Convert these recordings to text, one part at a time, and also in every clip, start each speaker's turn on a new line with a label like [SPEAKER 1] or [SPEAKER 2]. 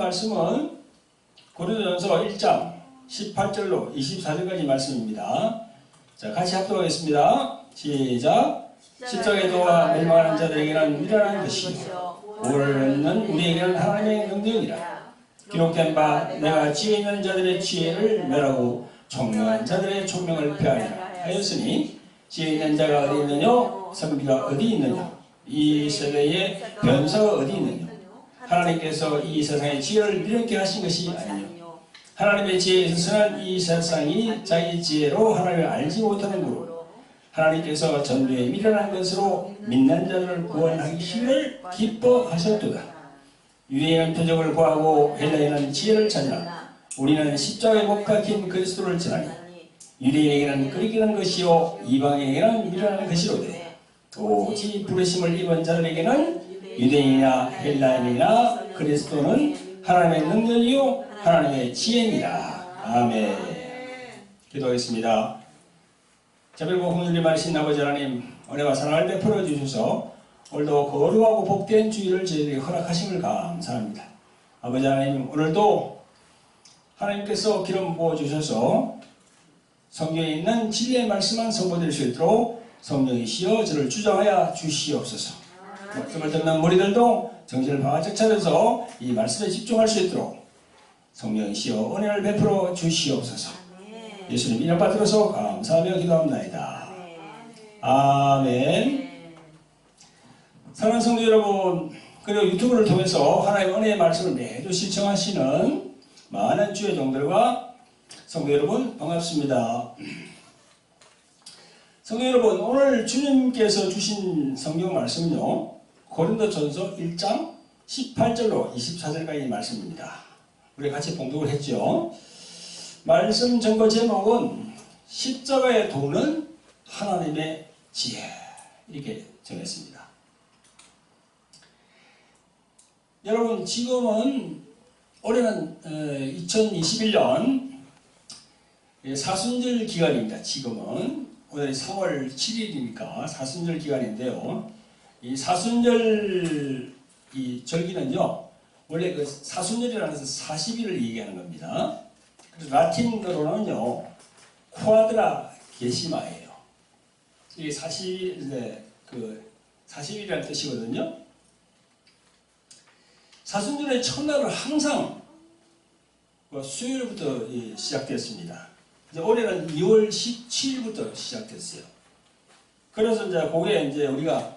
[SPEAKER 1] 말씀은 고린도전서 1장 18절로 24절까지 말씀입니다. 자, 같이 합독하겠습니다. 시작. 십자가에 도와 멸망하는 자들에게는 미련한 것이요 구원을 얻는 우리에게는 하나님의 능력이라. 기록된 바 내가 지혜 있는 자들의 지혜를 멸하고 총명한 자들의 총명을 폐하리라 하였으니, 지혜 있는 자가 어디 있느냐? 선비가 어디 있느냐? 이 세대의 변사가 어디 있느냐? 하나님께서 이 세상의 지혜를 미련케 하신 것이 아니요 하나님의 지혜에 있어서는 이 세상이 자기 지혜로 하나님을 알지 못하는 거로 하나님께서 전도에 미련한 것으로 믿는 자들을 구원하기를 기뻐하셨도다. 유대인은 표적을 구하고 헬라인은 지혜를 찾으나 우리는 십자가에 못 박힌 그리스도를 전하니, 유대인에게는 끓이기는 것이요 이방인에게는 미련한 것이로되 오직 부르심을 입은 자들에게는 유대인이나 헬라인이나 그리스도는 하나님의 능력이요 하나님의 지혜니라. 아멘. 기도하겠습니다. 자별고 공률이 많으신 아버지 하나님, 은혜와 사랑을 베풀어 주셔서 오늘도 거룩하고 복된 주일을 저희에게 허락하심을 감사합니다. 아버지 하나님, 오늘도 하나님께서 기름 부어주셔서 성경에 있는 진리의 말씀만 선포될 수 있도록 성령이시여 저를 주장하여 주시옵소서. 말씀을 듣는 무리들도 정신을 바짝 차려서 이 말씀에 집중할 수 있도록 성령이시여 은혜를 베풀어 주시옵소서. 예수님 이름 받들어서 감사하며 기도합나이다. 아멘. 사랑하는 성도 여러분, 그리고 유튜브를 통해서 하나님의 은혜의 말씀을 매주 시청하시는 많은 주의 종들과 성도 여러분 반갑습니다. 성도 여러분, 오늘 주님께서 주신 성경 말씀은요, 고린도전서 1장 18절로 24절까지 말씀입니다. 우리 같이 봉독을 했죠. 말씀 전거 제목은 십자가에 도는 하나님의 지혜, 이렇게 정했습니다. 여러분, 지금은 올해는 2021년 사순절 기간입니다. 지금은 오늘 3월 7일이니까 사순절 기간인데요. 이 사순절 이 절기는요, 원래 그 사순절이라는 것은 40일을 얘기하는 겁니다. 그래서 라틴어로는요, 쿠아드라 게시마예요. 이게 40일, 그 40일이라는 뜻이거든요. 사순절의 첫날은 항상 수요일부터 시작됐습니다. 올해는 2월 17일부터 시작됐어요. 그래서 이제 그게 이제 우리가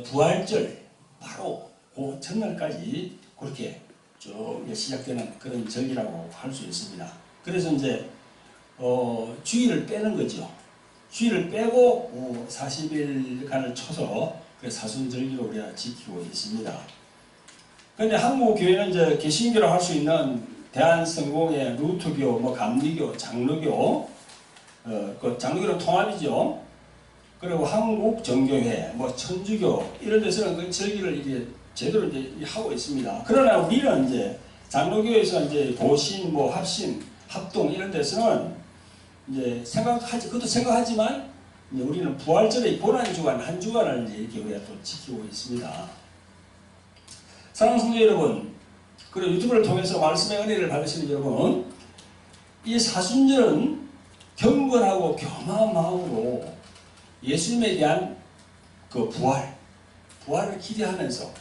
[SPEAKER 1] 부활절 바로 그 첫날까지 그렇게 쭉 시작되는 그런 절기라고 할 수 있습니다. 그래서 이제 주일을 빼는 거죠. 주일을 빼고 40일간을 쳐서 그 사순절기로 우리가 지키고 있습니다. 그런데 한국 교회는 이제 개신교라고 할 수 있는 대한성공회, 루터교, 뭐 감리교, 장로교, 그 장로교는 통합이죠. 그리고 한국 정교회, 뭐 천주교 이런 데서는 그 절기를 이제 제대로 이제 하고 있습니다. 그러나 우리는 이제 장로교에서 이제 보신, 뭐 합신, 합동 이런 데서는 이제 그것도 생각하지만 이제 우리는 부활절의 고난 주간 한 주간을 이제 이렇게 우리가 또 지키고 있습니다. 사랑하는 성도 여러분, 그리고 유튜브를 통해서 말씀의 은혜를 받으시는 여러분, 이 사순절은 경건하고 교만한 마음으로 예수님에 대한 그 부활을 기대하면서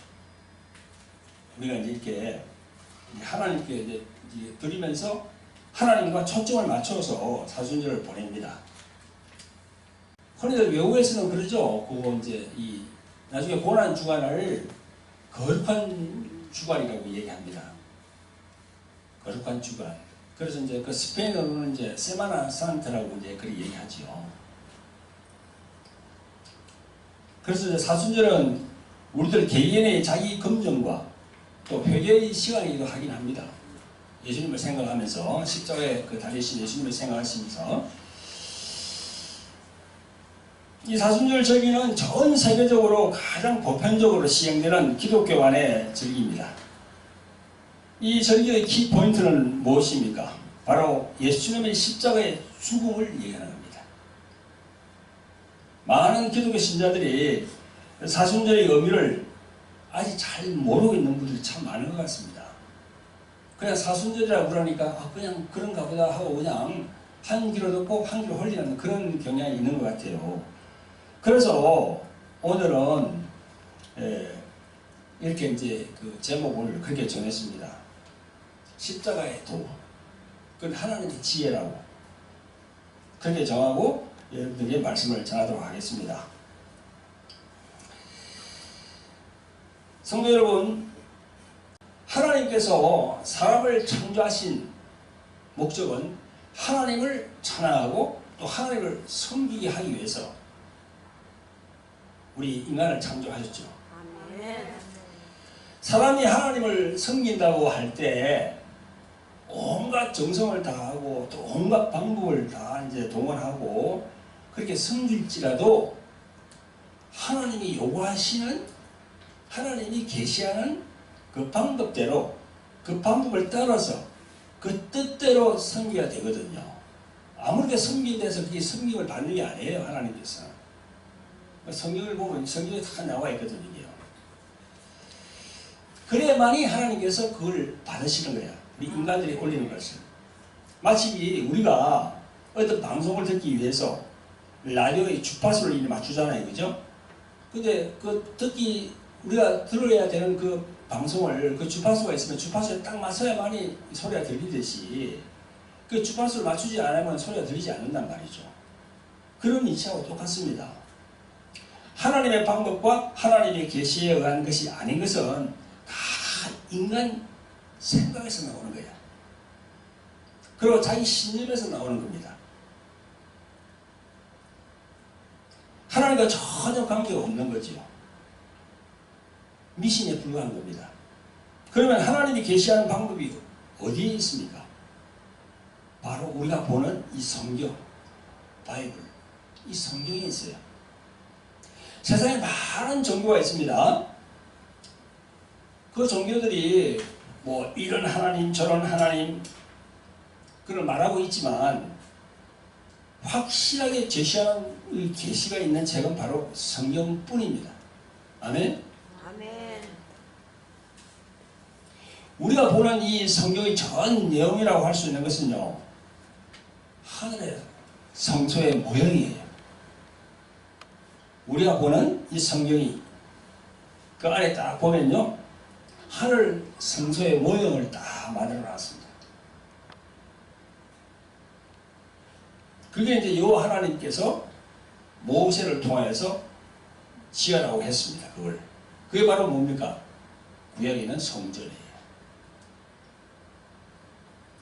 [SPEAKER 1] 우리가 이제 이렇게 하나님께 이제 드리면서 하나님과 초점을 맞춰서 사순절을 보냅니다. 흔히들 외국에서는 그러죠. 그거 이제 나중에 고난 주간을 거룩한 주간이라고 얘기합니다. 거룩한 주간. 그래서 이제 그 스페인어로는 이제 세마나 산타라고 이제 그렇게 얘기하죠. 그래서 이제 사순절은 우리들 개인의 자기 검증과 또 회개의 시간이기도 하긴 합니다. 예수님을 생각하면서 십자가에 그 달리신 예수님을 생각하시면서 이 사순절 절기는 전 세계적으로 가장 보편적으로 시행되는 기독교 안의 절기입니다. 이 절기의 키포인트는 무엇입니까? 바로 예수님의 십자가의 죽음을 얘기하는 겁니다. 많은 기독교 신자들이 사순절의 의미를 아직 잘 모르고 있는 분들이 참 많은 것 같습니다. 그냥 사순절이라고 그러니까 그냥 그런가 보다 하고 그냥 한 귀로 듣고 한 귀로 홀리는 그런 경향이 있는 것 같아요. 그래서 오늘은 이렇게 이제 그 제목을 그렇게 정했습니다. 십자가의 도. 그건 하나님의 지혜라고 그렇게 정하고 여러분들에게 말씀을 전하도록 하겠습니다. 성도 여러분, 하나님께서 사람을 창조하신 목적은 하나님을 찬양하고 또 하나님을 섬기게 하기 위해서 우리 인간을 창조하셨죠.
[SPEAKER 2] 아멘.
[SPEAKER 1] 사람이 하나님을 섬긴다고 할 때 온갖 정성을 다하고 또 온갖 방법을 다 이제 동원하고 그렇게 섬길지라도 하나님이 요구하시는 하나님이 계시하는 그 방법대로 그 방법을 따라서 그 뜻대로 섬겨야 되거든요. 아무렇게 섬기는 데서 그게 섬김을 받는 게 아니에요. 하나님께서 성경을 보면 성경에 다 나와 있거든요. 그래야만이 하나님께서 그걸 받으시는 거야. 우리 인간들이 올리는 것을. 마치 우리가 어떤 방송을 듣기 위해서 라디오의 주파수를 맞추잖아요. 그죠? 근데 그 우리가 들어야 되는 그 방송을 그 주파수가 있으면 주파수에 딱 맞춰야만이 소리가 들리듯이 그 주파수를 맞추지 않으면 소리가 들리지 않는단 말이죠. 그런 이치하고 똑같습니다. 하나님의 방법과 하나님의 계시에 의한 것이 아닌 것은 다 인간 생각에서 나오는 거야. 그리고 자기 신념에서 나오는 겁니다. 하나님과 전혀 관계가 없는 거죠. 미신에 불과한 겁니다. 그러면 하나님이 계시하는 방법이 어디에 있습니까? 바로 우리가 보는 이 성경, 바이블, 이 성경에 있어요. 세상에 많은 종교가 있습니다. 그 종교들이 뭐 이런 하나님 저런 하나님 그걸 말하고 있지만 확실하게 제시하는 계시가 있는 책은 바로 성경뿐입니다. 아멘?
[SPEAKER 2] 아멘.
[SPEAKER 1] 우리가 보는 이 성경의 전 내용이라고 할 수 있는 것은요, 하늘의 성소의 모형이에요. 우리가 보는 이 성경이 그 안에 딱 보면요, 하늘 성소의 모형을 딱 만들어 놨습니다. 그게 이제 여호와 하나님께서 모세를 통하여서 지으라고 했습니다. 그게 바로 뭡니까? 구약에 있는 성전이에요.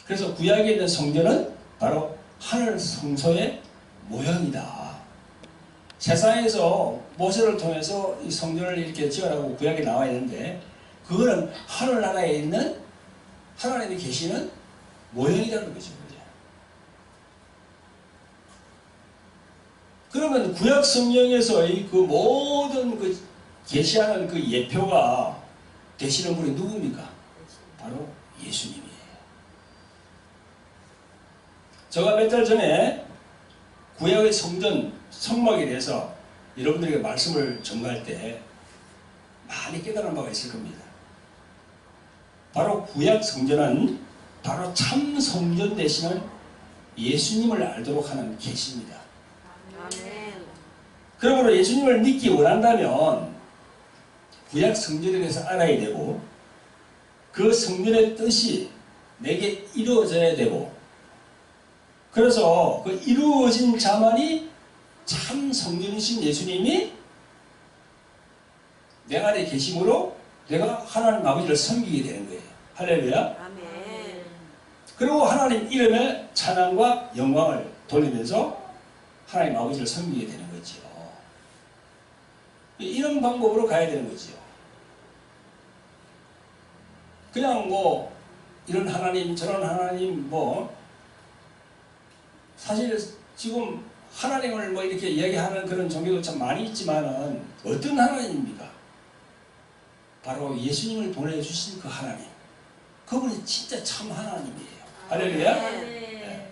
[SPEAKER 1] 그래서 구약에 있는 성전은 바로 하늘 성소의 모형이다. 세상에서 모세를 통해서 이 성전을 이렇게 지으라고 구약에 나와 있는데 그거는 하늘나라에 있는 하나님이 계시는 모형이라는 거죠. 그러면 구약 성경에서의 그 모든 그 계시하는 그 예표가 되시는 분이 누굽니까? 바로 예수님이에요. 제가 몇 달 전에 구약의 성전 성막에 대해서 여러분들에게 말씀을 전가할 때 많이 깨달은 바가 있을 겁니다. 바로 구약 성전은 바로 참 성전 되시는 예수님을 알도록 하는 계시입니다.
[SPEAKER 2] 아멘.
[SPEAKER 1] 그러므로 예수님을 믿기 원한다면 구약 성전에 대해서 알아야 되고 그 성전의 뜻이 내게 이루어져야 되고 그래서 그 이루어진 자만이 참 성전이신 예수님이 내 안에 계심으로 내가 하나님 아버지를 섬기게 되는 거예요. 할렐루야.
[SPEAKER 2] 아멘.
[SPEAKER 1] 그리고 하나님 이름에 찬양과 영광을 돌리면서 하나님 아버지를 섬기게 되는 거죠. 이런 방법으로 가야 되는 거죠. 그냥 뭐 이런 하나님 저런 하나님 뭐 사실 지금 하나님을 뭐 이렇게 이야기하는 그런 종교도 참 많이 있지만은 어떤 하나님입니까? 바로 예수님을 보내주신 그 하나님. 그분이 진짜 참 하나님이에요. 할렐루야. 네.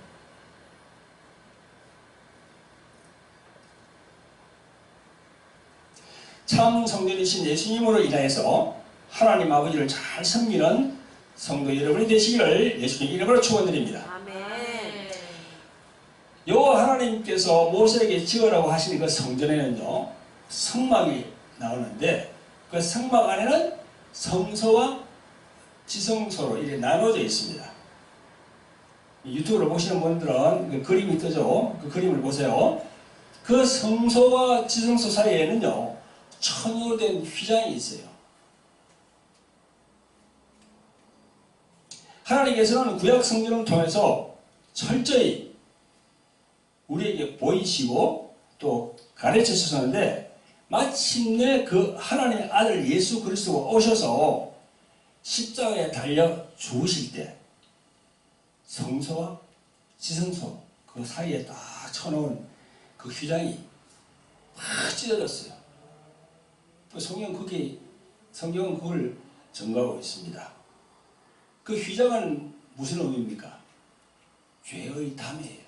[SPEAKER 1] 참 성전이신 예수님으로 인하여서 하나님 아버지를 잘 섬기는 성도 여러분이 되시기를 예수님 이름으로 축원드립니다.
[SPEAKER 2] 아멘.
[SPEAKER 1] 여호와 하나님께서 모세에게 지으라고 하시는 그 성전에는요 성막이 나오는데 그 성막 안에는 성소와 지성소로 이렇게 나눠져 있습니다. 유튜브를 보시는 분들은 그 그림이 뜨죠. 그 그림을 보세요. 그 성소와 지성소 사이에는요 천으로 된 휘장이 있어요. 하나님께서는 구약 성경을 통해서 철저히 우리에게 보이시고 또 가르쳐 주셨는데 마침내 그 하나님의 아들 예수 그리스도가 오셔서 십자가에 달려 죽으실 때 성소와 지성소 그 사이에 딱 쳐놓은 그 휘장이 확 찢어졌어요. 성경은 그걸 증거하고 있습니다. 그 휘장은 무슨 의미입니까? 죄의 담이에요.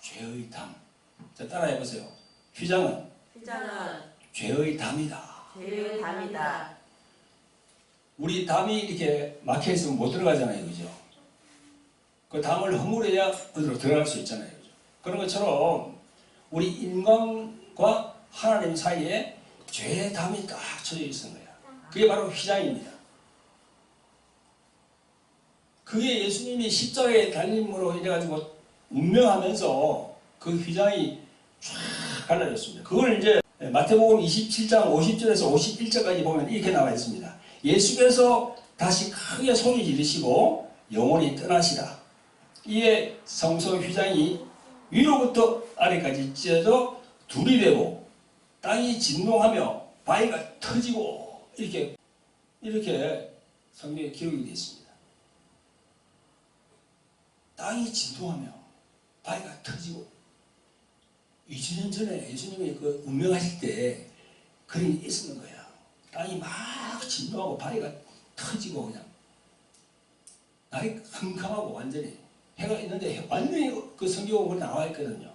[SPEAKER 1] 죄의 담. 자, 따라해보세요. 휘장은
[SPEAKER 2] 휘장은
[SPEAKER 1] 죄의 담이다.
[SPEAKER 2] 죄의 담이다.
[SPEAKER 1] 우리 담이 이렇게 막혀있으면 못 들어가잖아요. 그죠? 그 담을 허물어야 어디로 들어갈 수 있잖아요. 그죠? 그런 것처럼 우리 인간과 하나님 사이에 죄의 담이 딱 쳐져 있는 거야. 그게 바로 휘장입니다. 그게 예수님이 십자가에 달림으로 이래가지고 운명하면서 그 휘장이 쫙 갈라졌습니다. 그걸 이제 마태복음 27장 50절에서 51절까지 보면 이렇게 나와 있습니다. 예수께서 다시 크게 소리 지르시고 영원히 떠나시라. 이에 성소 휘장이 위로부터 아래까지 찢어져 둘이 되고 땅이 진동하며 바위가 터지고 이렇게 성경에 기록이 되어 있습니다. 땅이 진동하며 바위가 터지고 2000년 전에 예수님이 그 운명하실 때 그림이 있었는 거야. 땅이 막 진동하고 바위가 터지고 그냥 날이 캄캄하고 완전히 해가 있는데 완전히 그 성경으로 나와 있거든요.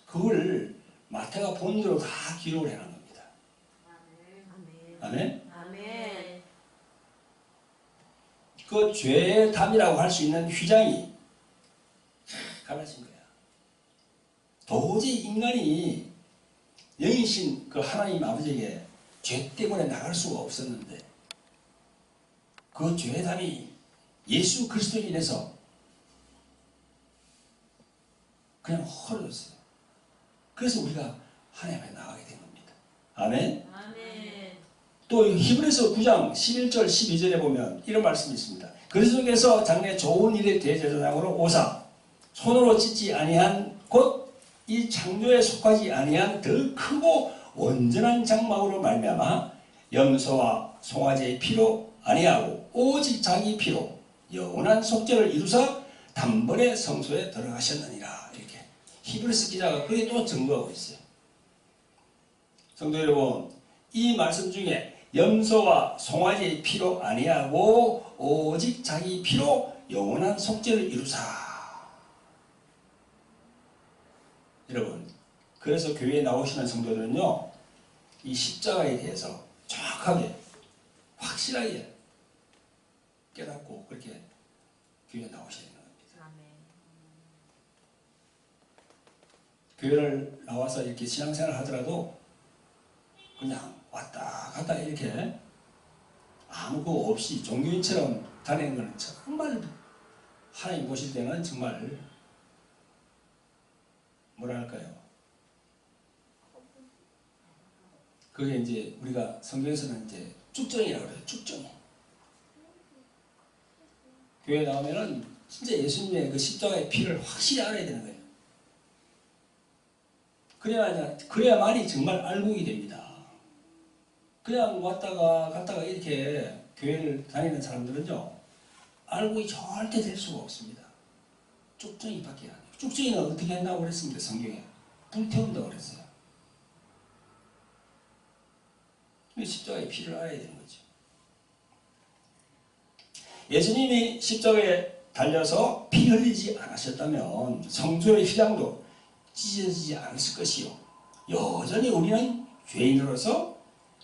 [SPEAKER 1] 그걸 마태가 본대로 다 기록을 해놓은 겁니다. 아멘?
[SPEAKER 2] 아멘.
[SPEAKER 1] 그 죄의 담이라고 할 수 있는 휘장이 갈라진 거야. 도저히 인간이 영이신 그 하나님 아버지에게 죄 때문에 나갈 수가 없었는데 그 죄의 담이 예수 그리스도로 인해서 그냥 헐어졌어요. 그래서 우리가 하나님 앞에 나가게 된 겁니다. 아멘?
[SPEAKER 2] 아멘.
[SPEAKER 1] 또 히브리서 9장 11절 12절에 보면 이런 말씀이 있습니다. 그리스도께서 장래 좋은 일의 대제사장으로 오사 손으로 짓지 아니한 곧 이 창조에 속하지 아니한 더 크고 온전한 장막으로 말미암아 염소와 송아지의 피로 아니하고 오직 자기 피로 영원한 속죄를 이루사 단번에 성소에 들어가셨느니라. 이렇게 히브리서 기자가 그게 또 증거하고 있어요. 성도 여러분, 이 말씀 중에 염소와 송아지의 피로 아니하고 오직 자기 피로 영원한 속죄를 이루사. 여러분, 그래서 교회에 나오시는 성도들은요, 이 십자가에 대해서 정확하게 확실하게 깨닫고 그렇게 교회에 나오셔야 되는 겁니다.
[SPEAKER 2] 아멘.
[SPEAKER 1] 교회를 나와서 이렇게 신앙생활을 하더라도 그냥 왔다 갔다 이렇게 아무 거 없이 종교인처럼 다니는 건 정말 하나님 보실 때는 정말 뭐랄까요? 그게 이제 우리가 성경에서는 이제 쭉정이라고 그래요. 쭉정이. 교회 나오면은 진짜 예수님의 그 십자가의 피를 확실히 알아야 되는 거예요. 그래야만이 정말 알곡이 됩니다. 그냥 왔다가 갔다가 이렇게 교회를 다니는 사람들은요, 알곡이 절대 될 수가 없습니다. 쭉정이밖에 안 해요. 쭉정이는 어떻게 한다고 그랬습니까? 성경에 불태운다고 그랬어요. 십자가의 피를 알아야 되는 거죠. 예수님이 십자가에 달려서 피 흘리지 않으셨다면 성소의 휘장도 찢어지지 않았을 것이요, 여전히 우리는 죄인으로서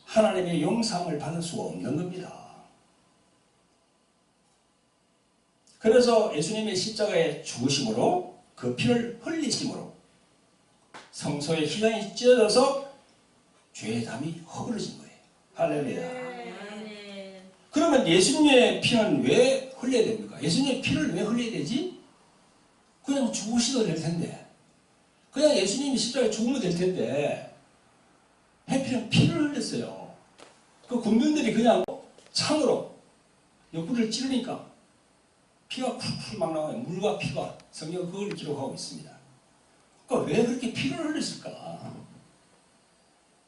[SPEAKER 1] 하나님의 용서함을 받을 수가 없는 겁니다. 그래서 예수님의 십자가에 죽으심으로 그 피를 흘리심으로 성소의 휘장이 찢어져서 죄의 담이 허물어진 거예요. 할렐루야.
[SPEAKER 2] 아멘.
[SPEAKER 1] 그러면 예수님의 피는 왜 흘려야 됩니까? 예수님의 피를 왜 흘려야 되지? 그냥 죽으셔도 될 텐데, 그냥 예수님이 십자가에 죽으면 될 텐데 해필은 피를 흘렸어요. 그 군병들이 그냥 창으로 옆구리를 찌르니까 피가 풀풀 막 나와요. 물과 피가. 성경은 그걸 기록하고 있습니다. 그러니까 왜 그렇게 피를 흘렸을까?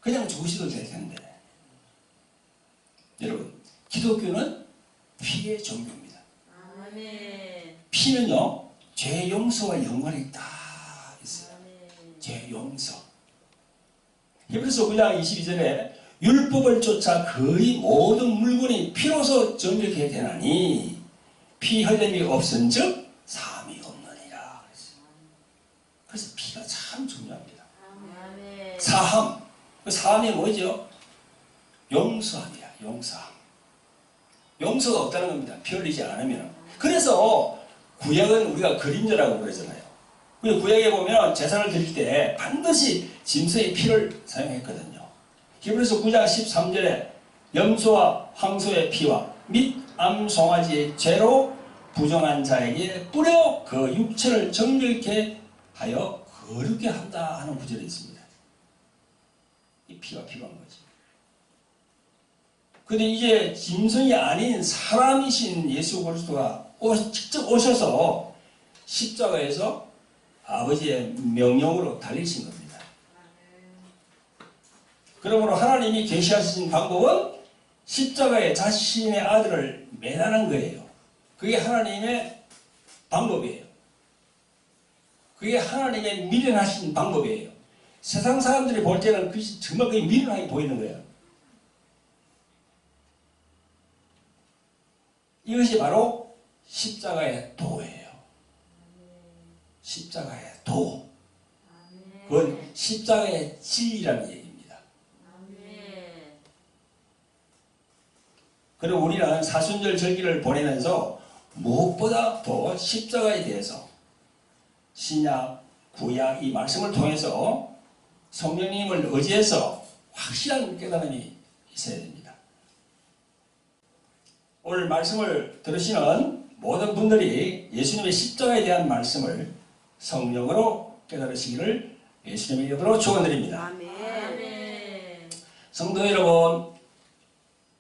[SPEAKER 1] 그냥 죽으셔도 될 텐데. 여러분, 기독교는 피의 종교입니다.
[SPEAKER 2] 아멘.
[SPEAKER 1] 피는요, 죄 용서와 연관이 딱 있어요.
[SPEAKER 2] 아멘.
[SPEAKER 1] 죄 용서. 히브리서 9장 22절에 율법을 쫓아 거의 모든 물건이 피로서 정결케 되나니 피 흘림이 없은즉 사함이 없느니라. 그래서 피가 참 중요합니다.
[SPEAKER 2] 아멘.
[SPEAKER 1] 사함. 그 사함이 뭐죠? 용서함이야. 용서함. 용서가 없다는 겁니다. 피 흘리지 않으면. 그래서 구약은 우리가 그림자라고 그러잖아요. 구약에 보면 제사를 드릴 때 반드시 짐승의 피를 사용했거든요. 히브리서 9장 13절에 염소와 황소의 피와 및 암송아지의 죄로 부정한 자에게 뿌려 그 육체를 정결케 하여 거룩게 한다 하는 구절이 있습니다. 이 피가 필요한 거지. 근데 이제 짐승이 아닌 사람이신 예수 그리스도가 직접 오셔서 십자가에서 아버지의 명령으로 달리신 겁니다. 그러므로 하나님이 계시하신 방법은 십자가에 자신의 아들을 매다는 거예요. 그게 하나님의 방법이에요. 그게 하나님의 미련하신 방법이에요. 세상 사람들이 볼 때는 그것이 정말 그게 미련하게 보이는 거예요. 이것이 바로 십자가의 도예요. 십자가의 도. 그건 십자가의 진리라는 얘기입니다.
[SPEAKER 2] 아멘.
[SPEAKER 1] 그리고 우리는 사순절 절기를 보내면서 무엇보다 더 십자가에 대해서 신약, 구약 이 말씀을 통해서 성령님을 의지해서 확실한 깨달음이 있어야 됩니다. 오늘 말씀을 들으시는 모든 분들이 예수님의 십자가에 대한 말씀을 성령으로 깨달으시기를 예수님의 이름으로 축원드립니다.
[SPEAKER 2] 아멘.
[SPEAKER 1] 성도 여러분,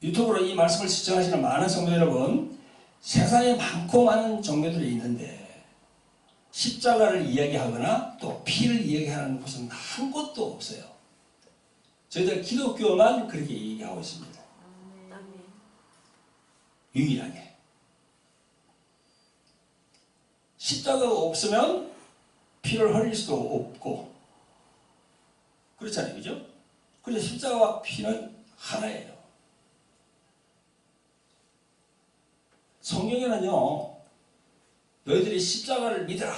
[SPEAKER 1] 유튜브로 이 말씀을 시청하시는 많은 성도 여러분, 세상에 많고 많은 종교들이 있는데 십자가를 이야기하거나 또 피를 이야기하는 곳은 한 곳도 없어요. 저희들 기독교만 그렇게 얘기하고 있습니다.
[SPEAKER 2] 아멘.
[SPEAKER 1] 유일하게. 십자가가 없으면 피를 흘릴 수도 없고 그렇잖아요. 그죠? 그래서 십자가와 피는 하나예요. 성경에는요, 너희들이 십자가를 믿어라.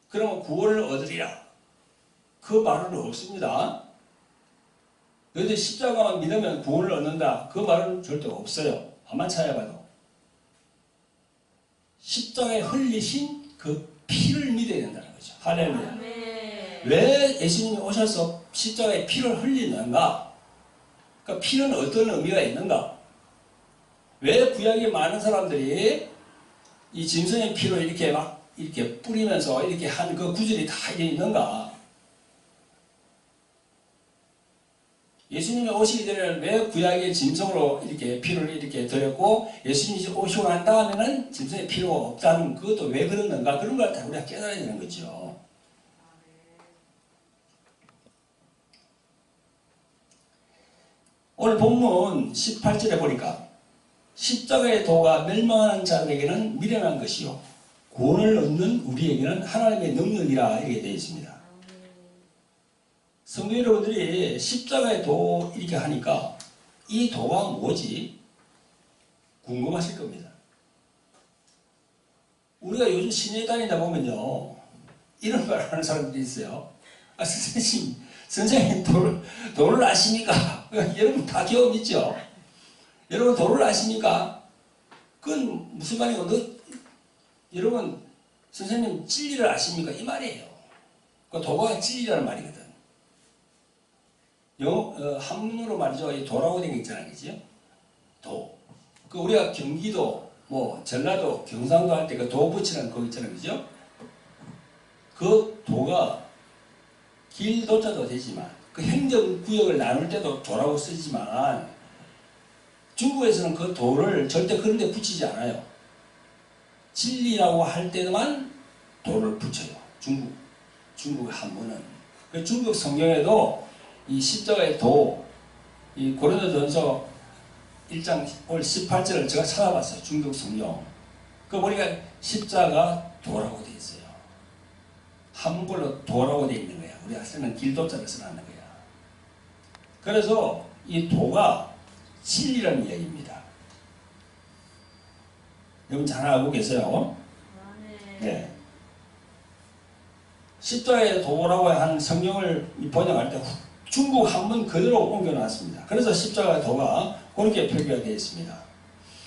[SPEAKER 1] 그러면 구원을 얻으리라. 그 말은 없습니다. 너희들이 십자가만 믿으면 구원을 얻는다. 그 말은 절대 없어요. 한번 찾아봐도. 십자가에 흘리신 그 피를 믿어야 된다는 거죠. 할렐루야.
[SPEAKER 2] 아멘.
[SPEAKER 1] 왜 예수님이 오셔서 십자가에 피를 흘리는가? 그 피는 어떤 의미가 있는가? 왜 구약에 많은 사람들이 이 짐승의 피로 이렇게 막 이렇게 뿌리면서 이렇게 한 그 구절이 다 있는가? 예수님이 오시기 전에는 왜 구약의 짐승으로 이렇게 피를 이렇게 드렸고 예수님이 오시고 난 다음에는 짐승의 필요가 없다는 그것도 왜 그러는가? 그런 걸 다 우리가 깨달아야 되는 거죠. 오늘 본문 18절에 보니까 십자가의 도가 멸망하는 자들에게는 미련한 것이요 구원을 얻는 우리에게는 하나님의 능력이라 이렇게 되어 있습니다. 성도 여러분들이 십자가의 도 이렇게 하니까 이 도가 뭐지? 궁금하실 겁니다. 우리가 요즘 시내 다니다 보면요 이런 걸 하는 사람들이 있어요. 아, 선생님 도를 아십니까? 여러분 다 경험 있죠? 여러분 도를 아십니까? 그건 무슨 말이고 여러분, 선생님 진리를 아십니까? 이 말이에요. 그 도가 진리라는 말이거든. 한문으로 말이죠. 이 도라고 된 게 있잖아요. 그죠? 도. 그 우리가 경기도, 뭐, 전라도, 경상도 할 때 그 도 붙이는 거 있잖아요. 그죠? 그 도가 길도자도 되지만, 그 행정구역을 나눌 때도 도라고 쓰지만, 중국에서는 그 도를 절대 그런 데 붙이지 않아요. 진리라고 할 때만 도를 붙여요. 중국 한문은. 그 중국 성경에도 이 십자가의 도, 이 고린도전서 1장 18절을 제가 찾아봤어요. 중국 성경. 그 보니까 십자가 도라고 되어 있어요. 한글로 도라고 되어 있는 거야. 우리가 쓰는 길도자를 써놨는 거야. 그래서 이 도가 진리라는 이야기입니다. 여러분 잘 알고 계세요? 네. 십자가의 도라고 한 성경을 번역할 때 중국 한문 그대로 옮겨놨습니다. 그래서 십자가의 도가 그렇게 표기가 되어 있습니다.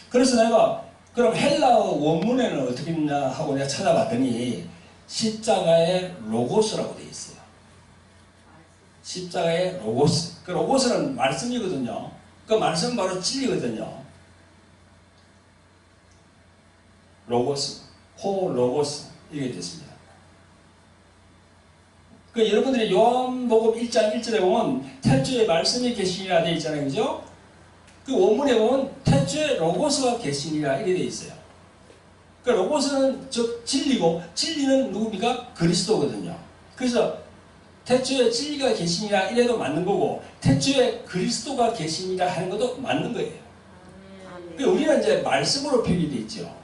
[SPEAKER 1] 그래서 내가 그럼 헬라어 원문에는 어떻게 있냐 하고 내가 찾아봤더니 십자가의 로고스라고 되어 있어요. 십자가의 로고스. 그 로고스는 말씀이거든요. 그 말씀은 바로 진리거든요. 로고스, 호로고스 이렇게 됐습니다. 그 여러분들이 요한복음 1장 1절에 보면 태초에 말씀이 계시니라 되어 있잖아요. 그죠? 그 원문에 보면 태초에 로고스가 계시니라 이렇게 되어 있어요. 그 로고스는 즉 진리고 진리는 누굽니까? 그리스도거든요. 그래서 태초에 진리가 계시니라 이래도 맞는 거고 태초에 그리스도가 계시니라 하는 것도 맞는 거예요. 그 우리는 이제 말씀으로 표기되어 있죠.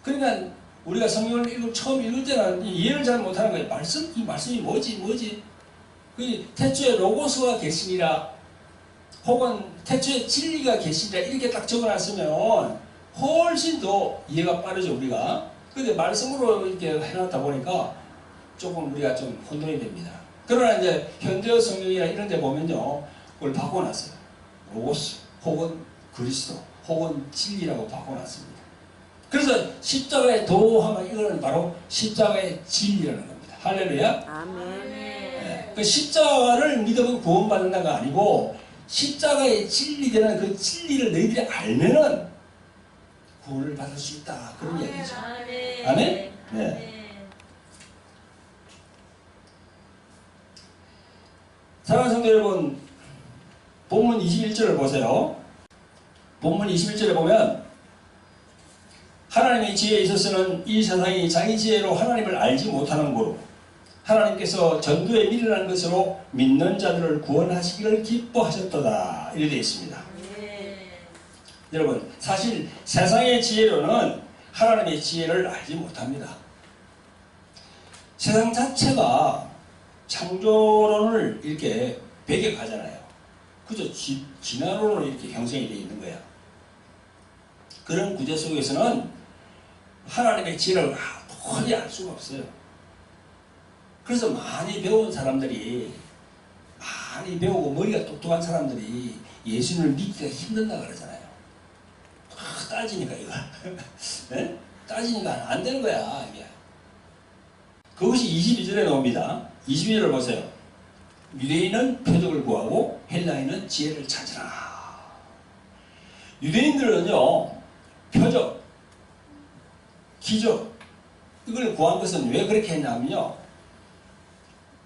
[SPEAKER 1] 그러니까 우리가 성경을 처음 읽을 때는 이해를 잘 못하는 거예요. 이 말씀이 뭐지? 그 태초에 로고스가 계시니라 혹은 태초에 진리가 계시니라 이렇게 딱 적어놨으면 훨씬 더 이해가 빠르죠 우리가. 그런데 말씀으로 이렇게 해놨다 보니까 조금 우리가 좀 혼돈이 됩니다. 그러나 이제 현대 성경이나 이런 데 보면요 그걸 바꿔놨어요. 로고스 혹은 그리스도 혹은 진리라고 바꿔놨습니다. 그래서 십자가의 도 하면 이거는 바로 십자가의 진리라는 겁니다. 할렐루야.
[SPEAKER 2] 아멘.
[SPEAKER 1] 네. 그 십자가를 믿으면 구원받는다가 아니고 십자가의 진리되는 그 진리를 너희들이 알면은 구원을 받을 수 있다. 그런 얘기죠. 아멘? 네. 사랑하는 성도 여러분, 본문 21절을 보세요. 본문 21절에 보면 하나님의 지혜에 있어서는 이 세상이 자기 지혜로 하나님을 알지 못하는 거로 하나님께서 전도에 미련한 것으로 믿는 자들을 구원하시기를 기뻐하셨도다. 이렇게 되어 있습니다. 여러분 사실 세상의 지혜로는 하나님의 지혜를 알지 못합니다. 세상 자체가 창조론을 이렇게 배격하잖아요. 그저 진화론으로 이렇게 형성이 되어 있는 거야. 그런 구조 속에서는 하나님의 지혜를 도저히 알 수가 없어요. 그래서 많이 배운 사람들이 많이 배우고 머리가 똑똑한 사람들이 예수님을 믿기가 힘든다 그러잖아요. 따지니까 이거 네? 따지니까 안 되는 거야 이게. 그것이 22절에 나옵니다. 22절을 보세요. 유대인은 표적을 구하고 헬라인은 지혜를 찾으라. 유대인들은요 표적, 기적 이걸 구한 것은 왜 그렇게 했냐면요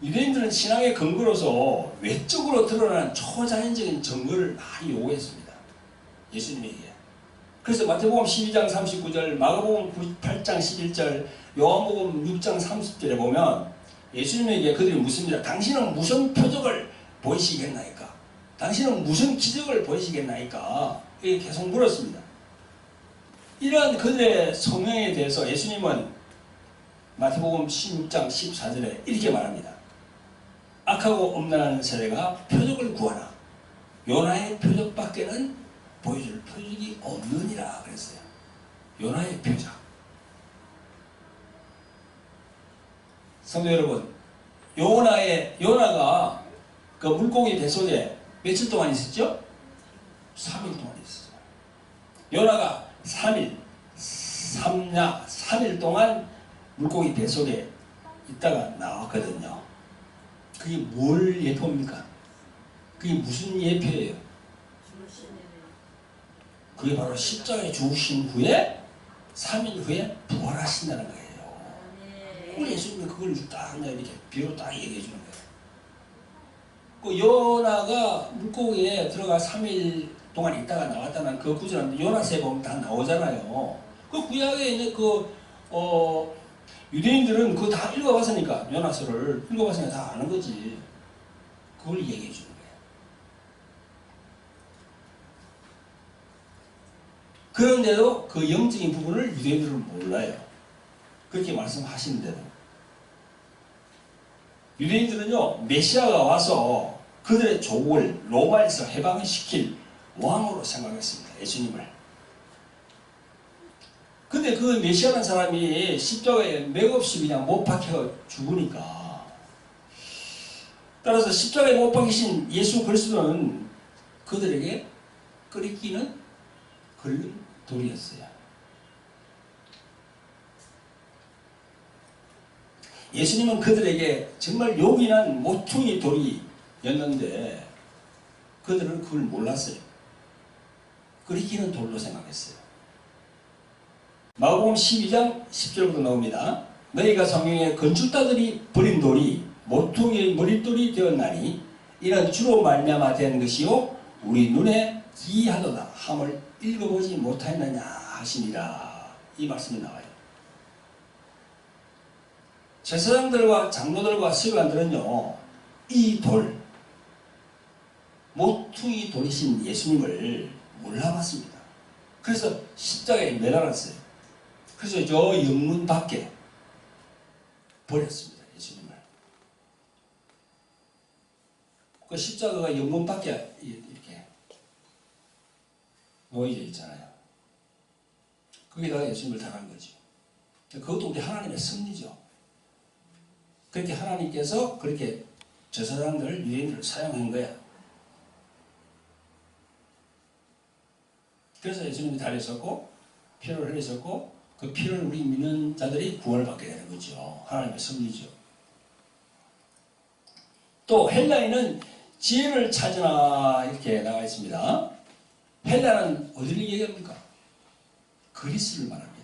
[SPEAKER 1] 유대인들은 신앙의 근거로서 외적으로 드러나는 초자연적인 증거를 많이 요구했습니다. 예수님에게. 그래서 마태복음 12장 39절, 마가복음 8장 11절, 요한복음 6장 30절에 보면 예수님에게 그들이 묻습니다. 당신은 무슨 표적을 보이시겠나이까? 당신은 무슨 기적을 보이시겠나이까? 이렇게 계속 물었습니다. 이러한 그들의 성명에 대해서 예수님은 마태복음 16장 14절에 이렇게 말합니다. 악하고 음란한 세대가 표적을 구하나 요나의 표적밖에는 보여줄 표적이 없느니라 그랬어요. 요나의 표적. 성도 여러분, 요나가 그 물고기 뱃속에 며칠 동안 있었죠? 3일 동안 있었어요. 요나가 3일 3야 3일 동안 물고기 뱃속에 있다가 나왔거든요. 그게 뭘 예표입니까? 그게 무슨 예표예요? 그게 바로 십자가에 죽으신 후에 3일 후에 부활하신다는 거예요. 우리 예수님은 그걸 딱 이렇게 비로 딱 얘기해 주는 거예요. 그 요나가 물고기에 들어가 3일 동안 있다가 나왔다는 그 구절은 요나서에 보면 다 나오잖아요. 그 구약에 있는 유대인들은 그거 다 읽어봤으니까, 요나서를 읽어봤으니까 다 아는 거지. 그걸 얘기해 주는 거예요. 그런데도 그 영적인 부분을 유대인들은 몰라요. 그렇게 말씀하시는데도. 유대인들은요, 메시아가 와서 그들의 조국을 로마에서 해방시킬 왕으로 생각했습니다. 예수님을. 근데 그 메시아라는 사람이 십자가에 맥없이 그냥 못 박혀 죽으니까, 따라서 십자가에 못 박히신 예수 그리스도는 그들에게 끓이기는 걸린 돌이었어요. 예수님은 그들에게 정말 요긴한 모퉁이 돌이였는데 그들은 그걸 몰랐어요. 끓이기는 돌로 생각했어요. 마가복음 12장 10절부터 나옵니다. 너희가 성경에 건축자들이 버린 돌이 모퉁이의 머릿돌이 되었나니 이는 주로 말미암아 된 것이요 우리 눈에 기이하도다 함을 읽어보지 못하였느냐 하시니라. 이 말씀이 나와요. 제사장들과 장로들과 서기관들은요, 이 돌, 모퉁이 돌이신 예수님을 몰라봤습니다. 그래서 십자가에 매달았어요. 그래서 저 영문 밖에 버렸습니다. 예수님을. 그 십자가가 영문 밖에 이렇게 놓여져 있잖아요. 거기다가 예수님을 달한 거죠. 그것도 우리 하나님의 섭리죠. 그렇게 하나님께서 그렇게 제사장들, 유대인들을 사용한 거야. 그래서 예수님이 달렸었고 피를 흘리셨고 그 피를 우리 믿는 자들이 구원을 받게 되는 거죠. 하나님의 섭리죠. 또 헬라에는 지혜를 찾으나 이렇게 나와 있습니다. 헬라는 어디를 얘기합니까? 그리스를 말합니다.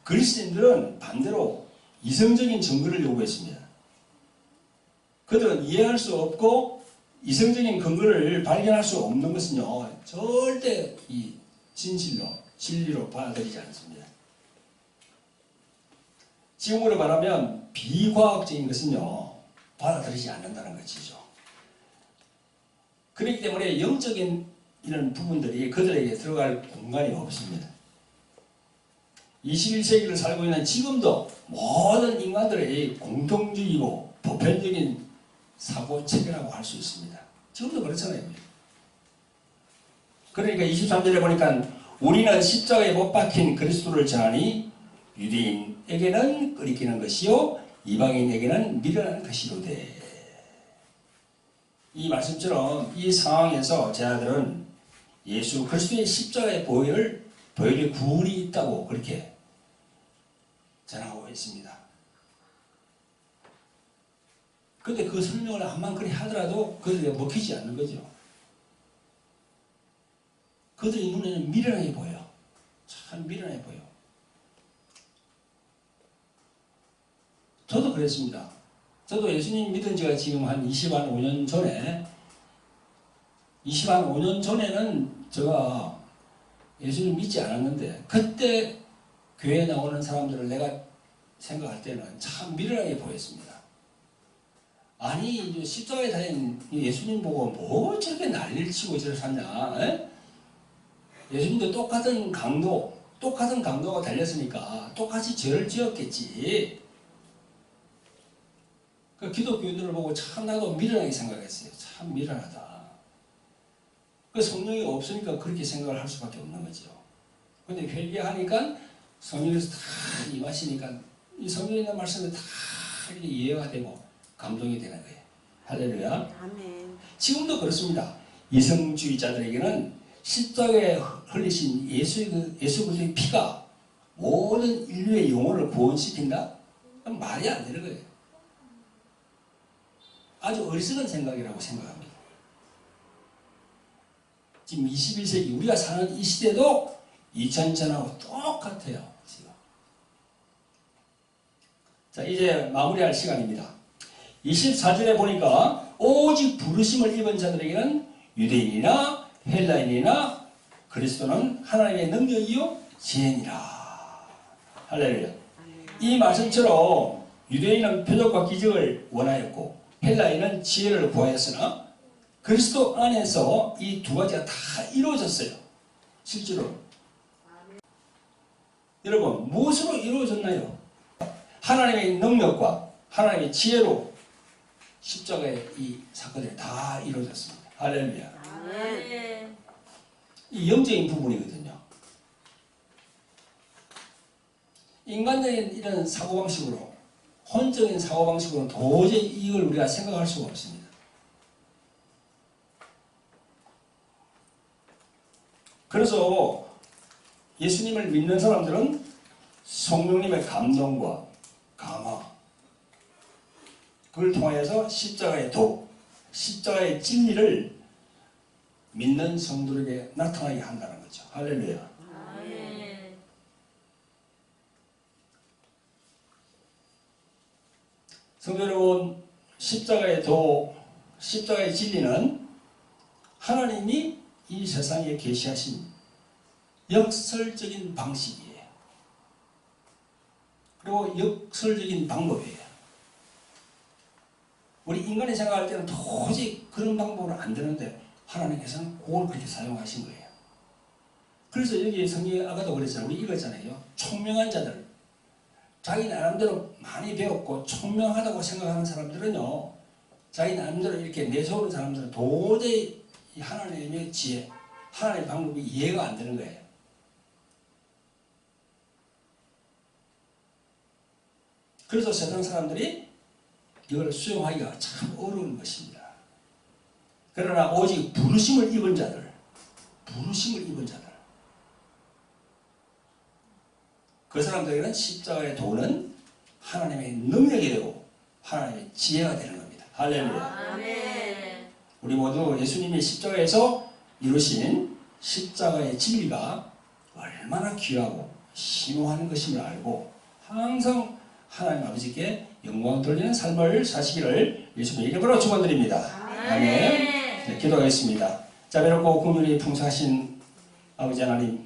[SPEAKER 1] 그리스인들은 반대로 이성적인 증거를 요구했습니다. 그들은 이해할 수 없고 이성적인 근거를 발견할 수 없는 것은요, 절대 이 진리로 받아들이지 않습니다. 지금으로 말하면 비과학적인 것은요, 받아들이지 않는다는 것이죠. 그렇기 때문에 영적인 이런 부분들이 그들에게 들어갈 공간이 없습니다. 21세기를 살고 있는 지금도 모든 인간들의 공통적이고 보편적인 사고체계라고 할 수 있습니다. 지금도 그렇잖아요. 그러니까 23절에 보니까 우리는 십자가에 못 박힌 그리스도를 전하니 유대인에게는 끓이기는 것이요 이방인에게는 미련한 것이로되. 이 말씀처럼 이 상황에서 제자들은 예수 그리스도의 십자가의 보혈의 구원이 있다고 그렇게 전하고 있습니다. 그런데 그 설명을 한번 그리 하더라도 그들에게 먹히지 않는 거죠. 그들의 눈에는 미련하게 보여. 참 미련하게 보여. 저도 그랬습니다. 저도 예수님 믿은 지가 지금 한 25년 전에는 제가 예수님 믿지 않았는데 그때 교회에 나오는 사람들을 내가 생각할 때는 참 미련하게 보였습니다. 아니 십자가에 달린 예수님 보고 뭐 저렇게 난리를 치고 저렇게 샀냐. 에? 예수님도 똑같은 강도가 달렸으니까 똑같이 죄를 지었겠지. 그 기독교인들을 보고 참 나도 미련하게 생각했어요. 참 미련하다. 그 성령이 없으니까 그렇게 생각을 할 수밖에 없는 거죠. 근데 회개하니까 성령에서 다 임하시니까 이 성령에 있는 말씀이 다 이렇게 이해가 되고 감동이 되는 거예요. 할렐루야.
[SPEAKER 3] 아멘.
[SPEAKER 1] 지금도 그렇습니다. 이성주의자들에게는 십자가에 흘리신 예수 그리스도의 피가 모든 인류의 영혼을 구원시킨다? 말이 안 되는 거예요. 아주 어리석은 생각이라고 생각합니다. 지금 21세기 우리가 사는 이 시대도 2000년하고 똑같아요. 지금. 자, 이제 마무리할 시간입니다. 24절에 보니까 오직 부르심을 입은 자들에게는 유대인이나 헬라인이나 그리스도는 하나님의 능력이요 지혜니라. 할렐루야. 이 말씀처럼 유대인은 표적과 기적을 원하였고 헬라인은 지혜를 구하였으나 그리스도 안에서 이 두 가지가 다 이루어졌어요. 실제로. 여러분, 무엇으로 이루어졌나요? 하나님의 능력과 하나님의 지혜로 십자가의 이 사건이 다 이루어졌습니다. 할렐루야.
[SPEAKER 2] 아멘.
[SPEAKER 1] 이 영적인 부분이거든요. 인간적인 이런 사고방식으로, 혼적인 사고방식으로는 도저히 이걸 우리가 생각할 수가 없습니다. 그래서 예수님을 믿는 사람들은 성령님의 감동과 감화, 그걸 통하여서 십자가의 도, 십자가의 진리를 믿는 성도에게 나타나게 한다는 거죠. 할렐루야.
[SPEAKER 2] 아멘.
[SPEAKER 1] 성도 여러분, 십자가의 도, 십자가의 진리는 하나님이 이 세상에 계시하신 역설적인 방식이에요. 그리고 역설적인 방법이에요. 우리 인간이 생각할 때는 도저히 그런 방법은 안 되는데 하나님께서는 그걸 그렇게 사용하신 거예요. 그래서 여기 성경에 아까도 그랬잖아요. 우리 읽었잖아요.聰明한 자들, 자기 나름대로 많이 배웠고 총명하다고 생각하는 사람들은요, 자기 나름대로 이렇게 내세우는 사람들은 도저히 이 하나님의 지혜, 하나님의 방법이 이해가 안 되는 거예요. 그래서 세상 사람들이 이걸 수용하기가 참 어려운 것입니다. 그러나 오직 부르심을 입은 자들, 부르심을 입은 자들, 그 사람들에게는 십자가의 도는 하나님의 능력이 되고 하나님의 지혜가 되는 겁니다. 할렐루야.
[SPEAKER 2] 아멘.
[SPEAKER 1] 우리 모두 예수님이 십자가에서 이루신 십자가의 진리가 얼마나 귀하고 심오한 것임을 알고 항상 하나님 아버지께 영광 돌리는 삶을 사시기를 예수님의 이름으로 축원드립니다. 아멘. 네, 기도하겠습니다. 자비롭고 긍휼이 풍성하신 아버지 하나님,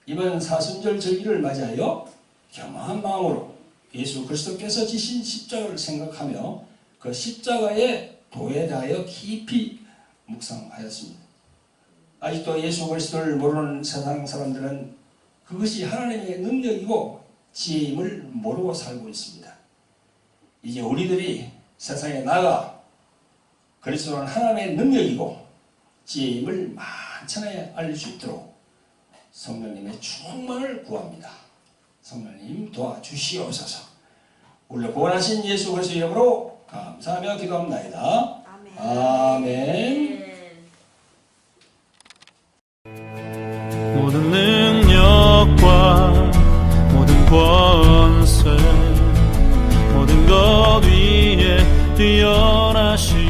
[SPEAKER 1] 이번 사순절 절기를 맞이하여 겸허한 마음으로 예수 그리스도께서 지신 십자가를 생각하며 그 십자가의 도에 대하여 깊이 묵상하였습니다. 아직도 예수 그리스도를 모르는 세상 사람들은 그것이 하나님의 능력이고 지혜임을 모르고 살고 있습니다. 이제 우리들이 세상에 나가 그리스도는 하나님의 능력이고 지혜임을 만천하에 알릴 수 있도록 성령님의 충만을 구합니다. 성령님 도와주시옵소서. 우리를 구원하신 예수 그리스도 이름으로 감사하며 기도합나이다. 아멘.
[SPEAKER 3] 모든 능력과 모든 권세 모든 것 위에 뛰어나신